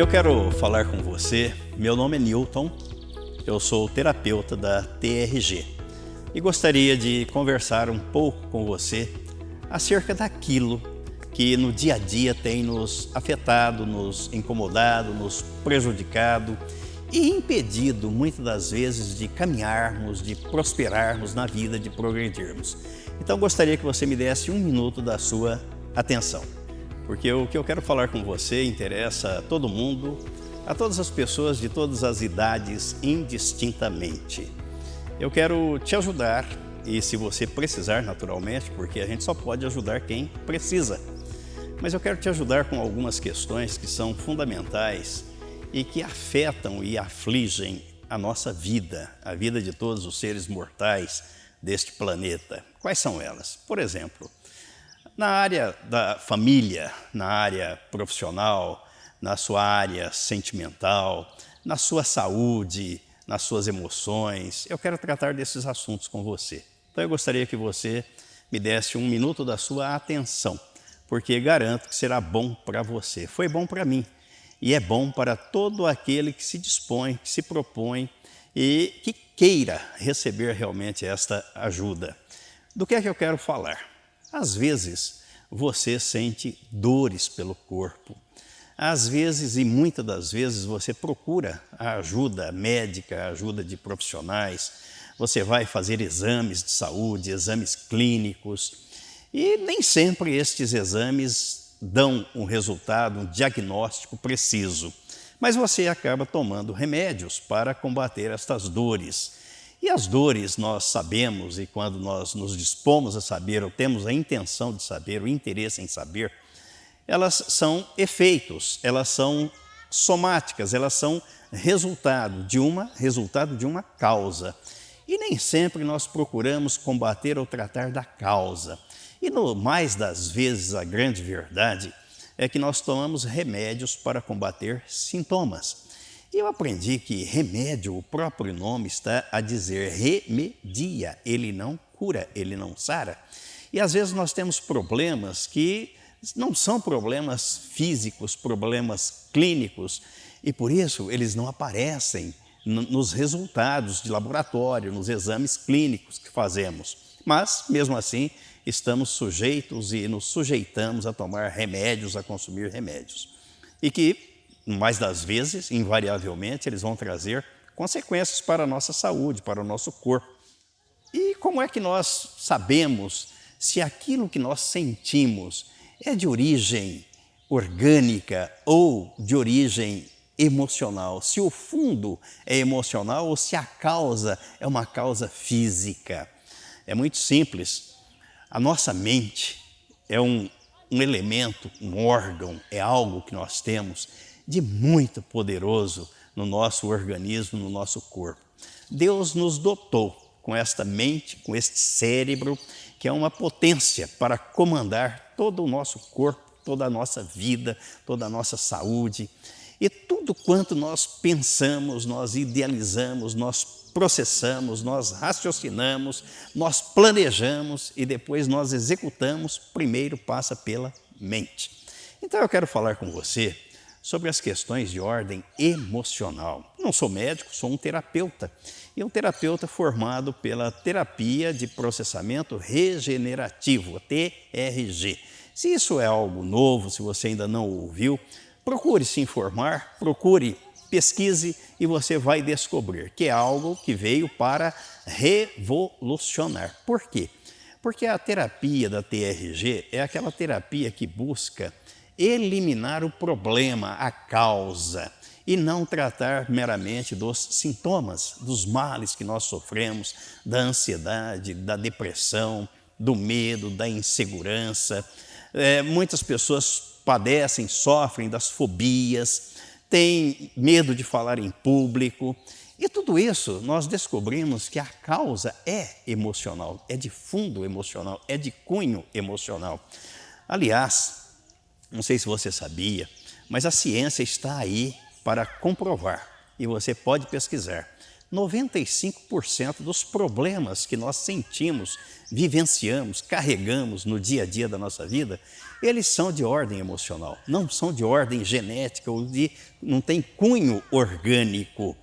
Eu quero falar com você. Meu nome é Newton, eu sou terapeuta da TRG e gostaria de conversar um pouco com você acerca daquilo que no dia a dia tem nos afetado, nos incomodado, nos prejudicado e impedido muitas das vezes de caminharmos, de prosperarmos na vida, de progredirmos. Então gostaria que você me desse um minuto da sua atenção, porque o que eu quero falar com você interessa a todo mundo, a todas as pessoas de todas as idades indistintamente. Eu quero te ajudar e, se você precisar, naturalmente, porque a gente só pode ajudar quem precisa, mas eu quero te ajudar com algumas questões que são fundamentais e que afetam e afligem a nossa vida, a vida de todos os seres mortais deste planeta. Quais são elas? Por exemplo, na área da família, na área profissional, na sua área sentimental, na sua saúde, nas suas emoções, eu quero tratar desses assuntos com você. Então eu gostaria que você me desse um minuto da sua atenção, porque garanto que será bom para você. Foi bom para mim e é bom para todo aquele que se dispõe, que se propõe e que queira receber realmente esta ajuda. Do que é que eu quero falar? Às vezes você sente dores pelo corpo. Às vezes e muitas das vezes você procura a ajuda médica, a ajuda de profissionais. Você vai fazer exames de saúde, exames clínicos e nem sempre estes exames dão um resultado, um diagnóstico preciso. Mas você acaba tomando remédios para combater estas dores. E as dores nós sabemos, e quando nós nos dispomos a saber, ou temos a intenção de saber, o interesse em saber, elas são efeitos, elas são somáticas, elas são resultado de uma causa. E nem sempre nós procuramos combater ou tratar da causa. E no mais das vezes, a grande verdade é que nós tomamos remédios para combater sintomas. E eu aprendi que remédio, o próprio nome está a dizer remedia, ele não cura, ele não sara. E às vezes nós temos problemas que não são problemas físicos, problemas clínicos, e por isso eles não aparecem nos resultados de laboratório, nos exames clínicos que fazemos. Mas, mesmo assim, estamos sujeitos e nos sujeitamos a tomar remédios, a consumir remédios. E que, mais das vezes, invariavelmente, eles vão trazer consequências para a nossa saúde, para o nosso corpo. E como é que nós sabemos se aquilo que nós sentimos é de origem orgânica ou de origem emocional? Se o fundo é emocional ou se a causa é uma causa física? É muito simples. A nossa mente é um elemento, um órgão, é algo que nós temos de muito poderoso no nosso organismo, no nosso corpo. Deus nos dotou com esta mente, com este cérebro, que é uma potência para comandar todo o nosso corpo, toda a nossa vida, toda a nossa saúde. E tudo quanto nós pensamos, nós idealizamos, nós processamos, nós raciocinamos, nós planejamos e depois nós executamos, primeiro passa pela mente. Então eu quero falar com você sobre as questões de ordem emocional. Não sou médico, sou um terapeuta. E um terapeuta formado pela Terapia de Processamento Regenerativo, a TRG. Se isso é algo novo, se você ainda não ouviu, procure se informar, procure, pesquise e você vai descobrir que é algo que veio para revolucionar. Por quê? Porque a terapia da TRG é aquela terapia que busca eliminar o problema, a causa, e não tratar meramente dos sintomas, dos males que nós sofremos, da ansiedade, da depressão, do medo, da insegurança. Muitas pessoas padecem, sofrem das fobias, têm medo de falar em público. E tudo isso nós descobrimos que a causa é emocional, é de fundo emocional, é de cunho emocional. Aliás, não sei se você sabia, mas a ciência está aí para comprovar, e você pode pesquisar. 95% dos problemas que nós sentimos, vivenciamos, carregamos no dia a dia da nossa vida, eles são de ordem emocional, não são de ordem genética, não tem cunho orgânico.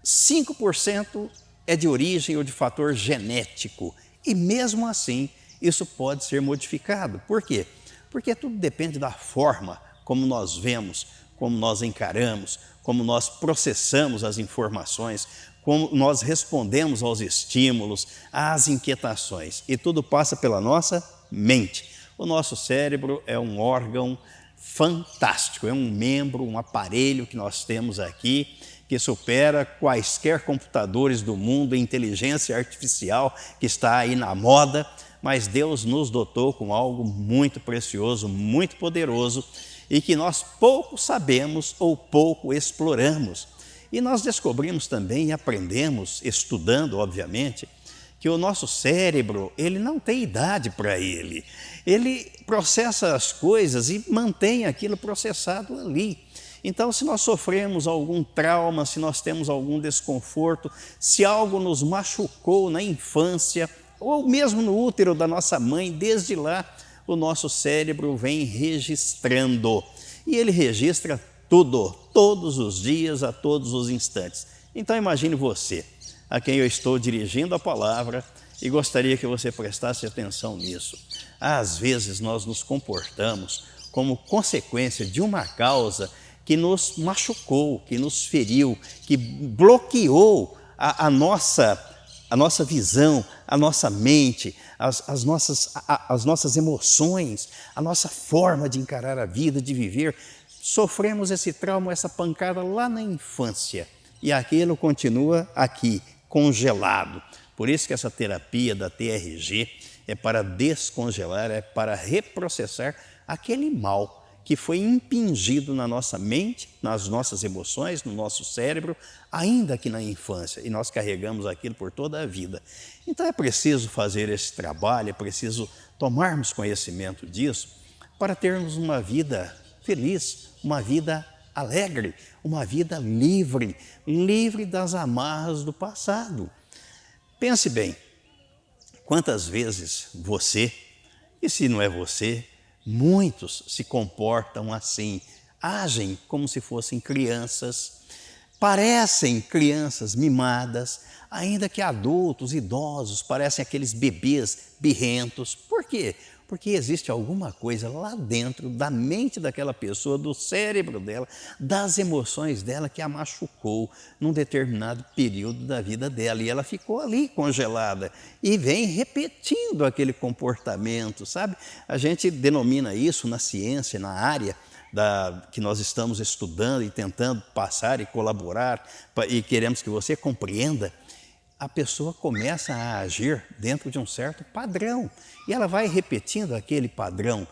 5% é de origem ou de fator genético, e mesmo assim isso pode ser modificado. Por quê? Porque tudo depende da forma como nós vemos, como nós encaramos, como nós processamos as informações, como nós respondemos aos estímulos, às inquietações. E tudo passa pela nossa mente. O nosso cérebro é um órgão fantástico, é um membro, um aparelho que nós temos aqui, que supera quaisquer computadores do mundo, a inteligência artificial que está aí na moda, mas Deus nos dotou com algo muito precioso, muito poderoso, e que nós pouco sabemos ou pouco exploramos. E nós descobrimos também e aprendemos, estudando, obviamente, que o nosso cérebro, ele não tem idade para ele. Ele processa as coisas e mantém aquilo processado ali. Então, se nós sofremos algum trauma, se nós temos algum desconforto, se algo nos machucou na infância, ou mesmo no útero da nossa mãe, desde lá, o nosso cérebro vem registrando. E ele registra tudo, todos os dias, a todos os instantes. Então imagine você, a quem eu estou dirigindo a palavra, e gostaria que você prestasse atenção nisso. Às vezes nós nos comportamos como consequência de uma causa que nos machucou, que nos feriu, que bloqueou a nossa visão, a nossa mente, as nossas emoções, a nossa forma de encarar a vida, de viver. Sofremos esse trauma, essa pancada lá na infância, e aquilo continua aqui, congelado. Por isso que essa terapia da TRG é para descongelar, é para reprocessar aquele mal que foi impingido na nossa mente, nas nossas emoções, no nosso cérebro, ainda que na infância, e nós carregamos aquilo por toda a vida. Então é preciso fazer esse trabalho, é preciso tomarmos conhecimento disso para termos uma vida feliz, uma vida alegre, uma vida livre, livre das amarras do passado. Pense bem, quantas vezes você, e se não é você, muitos se comportam assim, agem como se fossem crianças, parecem crianças mimadas, ainda que adultos, idosos, parecem aqueles bebês birrentos. Por quê? Porque existe alguma coisa lá dentro da mente daquela pessoa, do cérebro dela, das emoções dela que a machucou num determinado período da vida dela. E ela ficou ali congelada e vem repetindo aquele comportamento, sabe? A gente denomina isso na ciência, na área que nós estamos estudando e tentando passar e colaborar, e queremos que você compreenda. A pessoa começa a agir dentro de um certo padrão e ela vai repetindo aquele padrão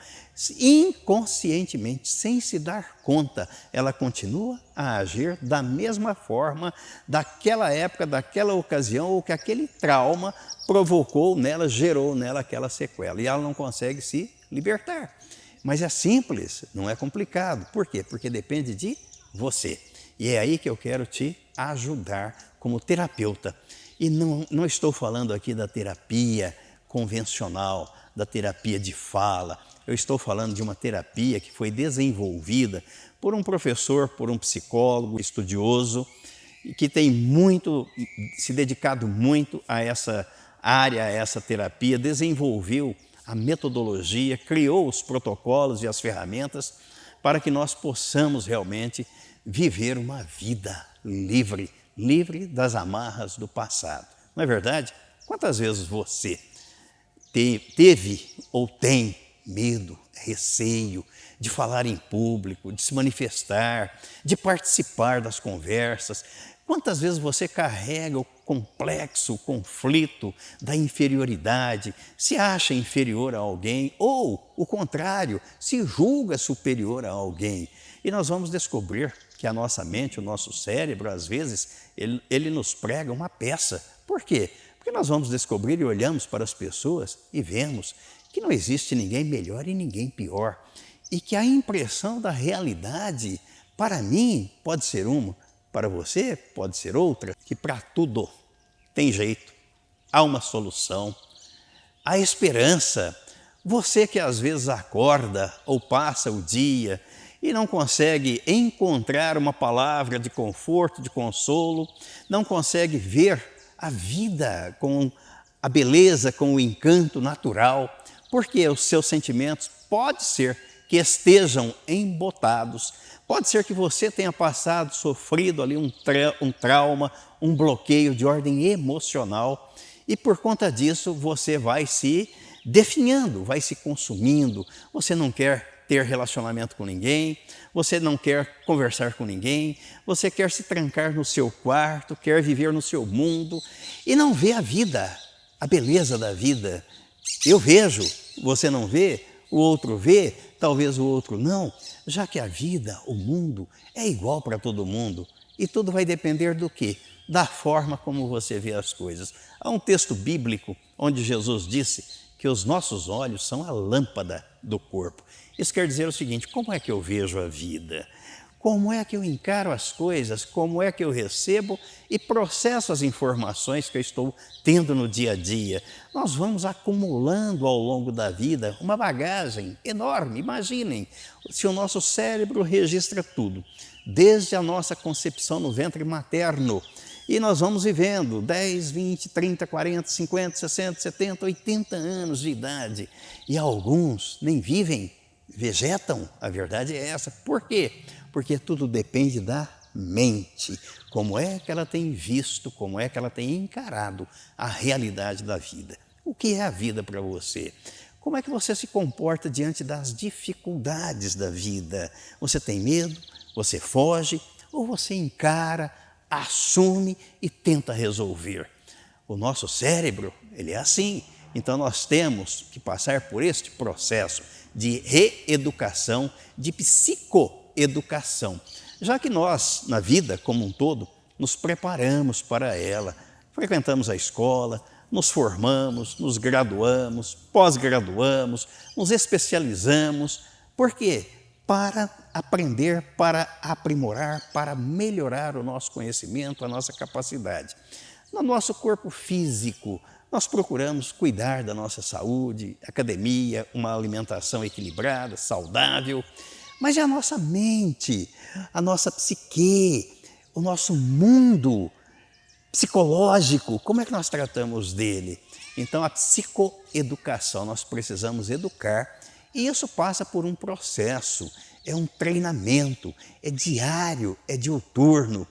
inconscientemente, sem se dar conta. Ela continua a agir da mesma forma daquela época, daquela ocasião, ou que aquele trauma provocou nela, gerou nela aquela sequela, e ela não consegue se libertar. Mas é simples, não é complicado. Por quê? Porque depende de você. E é aí que eu quero te ajudar como terapeuta. E não estou falando aqui da terapia convencional, da terapia de fala. Eu estou falando de uma terapia que foi desenvolvida por um professor, por um psicólogo estudioso, e que tem se dedicado muito a essa área, a essa terapia, desenvolveu a metodologia, criou os protocolos e as ferramentas para que nós possamos realmente viver uma vida livre, livre das amarras do passado. Não é verdade? Quantas vezes você teve ou tem medo, receio de falar em público, de se manifestar, de participar das conversas? Quantas vezes você carrega o complexo, o conflito da inferioridade, se acha inferior a alguém ou, o contrário, se julga superior a alguém? E nós vamos descobrir que a nossa mente, o nosso cérebro, às vezes, ele nos prega uma peça. Por quê? Porque nós vamos descobrir e olhamos para as pessoas e vemos que não existe ninguém melhor e ninguém pior. E que a impressão da realidade, para mim, pode ser uma, para você pode ser outra, que para tudo tem jeito, há uma solução, há esperança. Você que às vezes acorda ou passa o dia e não consegue encontrar uma palavra de conforto, de consolo, não consegue ver a vida com a beleza, com o encanto natural, porque os seus sentimentos pode ser que estejam embotados, pode ser que você tenha passado, sofrido ali um trauma, um bloqueio de ordem emocional e por conta disso você vai se definhando, vai se consumindo, você não quer ter relacionamento com ninguém, você não quer conversar com ninguém, você quer se trancar no seu quarto, quer viver no seu mundo e não vê a vida, a beleza da vida. Eu vejo, você não vê, o outro vê, talvez o outro não, já que a vida, o mundo é igual para todo mundo e tudo vai depender do quê? Da forma como você vê as coisas. Há um texto bíblico onde Jesus disse que os nossos olhos são a lâmpada do corpo. Isso quer dizer o seguinte, como é que eu vejo a vida? Como é que eu encaro as coisas? Como é que eu recebo e processo as informações que eu estou tendo no dia a dia? Nós vamos acumulando ao longo da vida uma bagagem enorme. Imaginem, se o nosso cérebro registra tudo, desde a nossa concepção no ventre materno, e nós vamos vivendo 10, 20, 30, 40, 50, 60, 70, 80 anos de idade. E alguns nem vivem, vegetam, a verdade é essa. Por quê? Porque tudo depende da mente. Como é que ela tem visto, como é que ela tem encarado a realidade da vida. O que é a vida para você? Como é que você se comporta diante das dificuldades da vida? Você tem medo? Você foge? Ou você encara, assume e tenta resolver? O nosso cérebro, ele é assim. Então nós temos que passar por este processo de reeducação, de psicoeducação, já que nós, na vida como um todo, nos preparamos para ela, frequentamos a escola, nos formamos, nos graduamos, pós-graduamos, nos especializamos. Por quê? Para aprender, para aprimorar, para melhorar o nosso conhecimento, a nossa capacidade. No nosso corpo físico, nós procuramos cuidar da nossa saúde, academia, uma alimentação equilibrada, saudável, mas é a nossa mente, a nossa psique, o nosso mundo psicológico, como é que nós tratamos dele? Então, a psicoeducação, nós precisamos educar e isso passa por um processo, é um treinamento, é diário, é diuturno,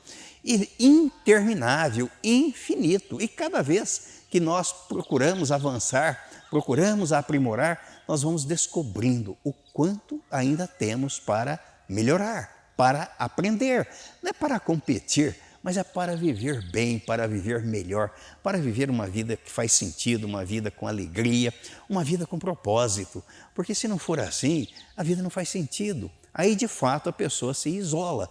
interminável, infinito. E cada vez que nós procuramos avançar, procuramos aprimorar, nós vamos descobrindo o quanto ainda temos para melhorar, para aprender. Não é para competir, mas é para viver bem, para viver melhor, para viver uma vida que faz sentido, uma vida com alegria, uma vida com propósito. Porque se não for assim, a vida não faz sentido. Aí, de fato, a pessoa se isola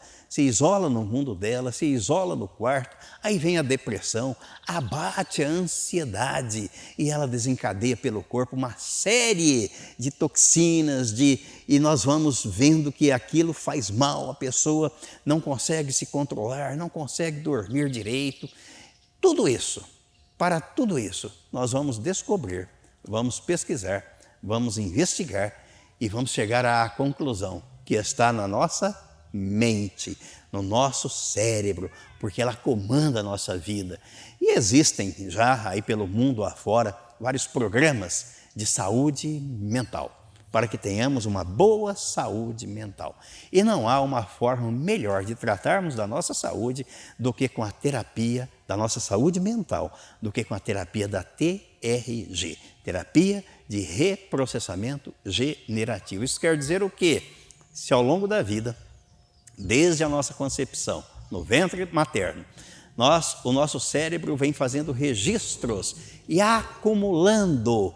no mundo dela, se isola no quarto, aí vem a depressão, abate a ansiedade e ela desencadeia pelo corpo uma série de toxinas, e nós vamos vendo que aquilo faz mal, a pessoa não consegue se controlar, não consegue dormir direito. Para tudo isso, nós vamos descobrir, vamos pesquisar, vamos investigar e vamos chegar à conclusão que está na nossa mente, no nosso cérebro, porque ela comanda a nossa vida. E existem já aí pelo mundo afora vários programas de saúde mental, para que tenhamos uma boa saúde mental. E não há uma forma melhor de tratarmos da nossa saúde do que com a terapia da nossa saúde mental, do que com a terapia da TRG, terapia de reprocessamento generativo. Isso quer dizer o quê? Se ao longo da vida, desde a nossa concepção, no ventre materno, o nosso cérebro vem fazendo registros e acumulando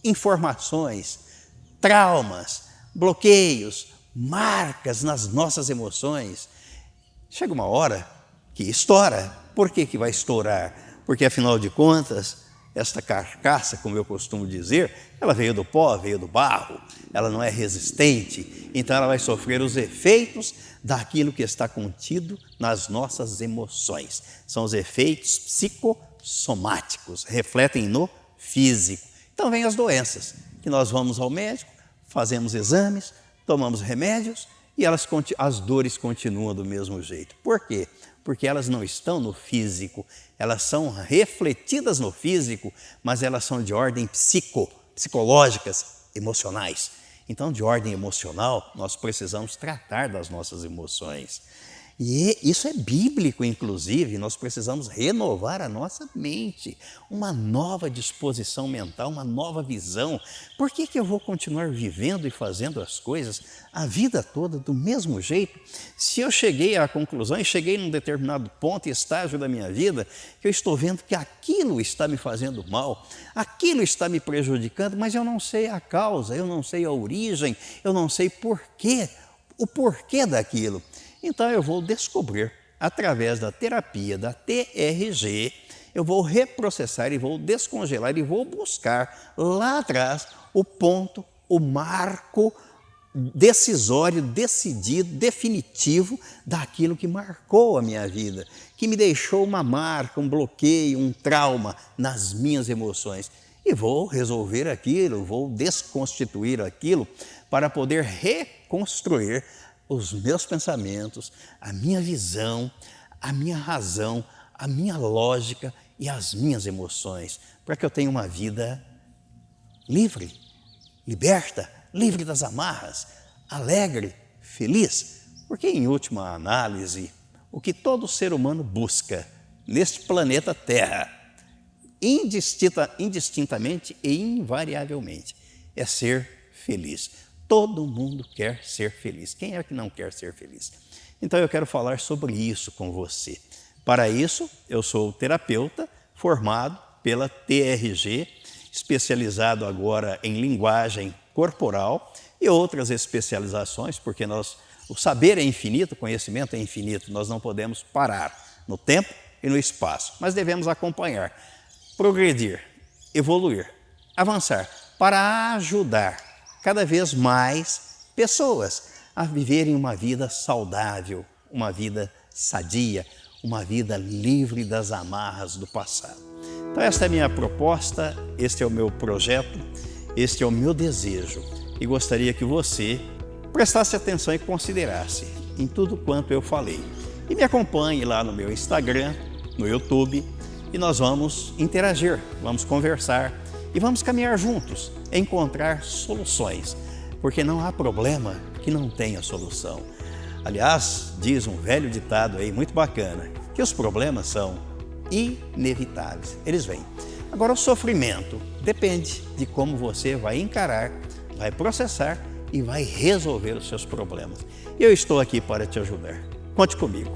informações, traumas, bloqueios, marcas nas nossas emoções, chega uma hora que estoura. Por que vai estourar? Porque, afinal de contas, esta carcaça, como eu costumo dizer, ela veio do pó, veio do barro, ela não é resistente, então ela vai sofrer os efeitos daquilo que está contido nas nossas emoções. São os efeitos psicossomáticos, refletem no físico. Então vem as doenças, que nós vamos ao médico, fazemos exames, tomamos remédios e as dores continuam do mesmo jeito. Por quê? Porque elas não estão no físico, elas são refletidas no físico, mas elas são de ordem psicológicas, emocionais. Então, de ordem emocional, nós precisamos tratar das nossas emoções. E isso é bíblico, inclusive, nós precisamos renovar a nossa mente, uma nova disposição mental, uma nova visão. Por que eu vou continuar vivendo e fazendo as coisas a vida toda do mesmo jeito? Se eu cheguei à conclusão e cheguei num determinado ponto e estágio da minha vida, que eu estou vendo que aquilo está me fazendo mal, aquilo está me prejudicando, mas eu não sei a causa, eu não sei a origem, eu não sei o porquê daquilo. Então eu vou descobrir, através da terapia da TRG, eu vou reprocessar e vou descongelar e vou buscar lá atrás o ponto, o marco decisório, decidido, definitivo daquilo que marcou a minha vida, que me deixou uma marca, um bloqueio, um trauma nas minhas emoções. E vou resolver aquilo, vou desconstituir aquilo para poder reconstruir os meus pensamentos, a minha visão, a minha razão, a minha lógica e as minhas emoções, para que eu tenha uma vida livre, liberta, livre das amarras, alegre, feliz. Porque, em última análise, o que todo ser humano busca neste planeta Terra, indistintamente e invariavelmente, é ser feliz. Todo mundo quer ser feliz. Quem é que não quer ser feliz? Então eu quero falar sobre isso com você. Para isso, eu sou terapeuta formado pela TRG, especializado agora em linguagem corporal e outras especializações, porque o saber é infinito, o conhecimento é infinito, nós não podemos parar no tempo e no espaço, mas devemos acompanhar, progredir, evoluir, avançar, para ajudar cada vez mais pessoas a viverem uma vida saudável, uma vida sadia, uma vida livre das amarras do passado. Então esta é a minha proposta, este é o meu projeto, este é o meu desejo e gostaria que você prestasse atenção e considerasse em tudo quanto eu falei. E me acompanhe lá no meu Instagram, no YouTube e nós vamos interagir, vamos conversar e vamos caminhar juntos, encontrar soluções, porque não há problema que não tenha solução. Aliás, diz um velho ditado aí muito bacana, que os problemas são inevitáveis, eles vêm. Agora, o sofrimento depende de como você vai encarar, vai processar e vai resolver os seus problemas. Eu estou aqui para te ajudar. Conte comigo.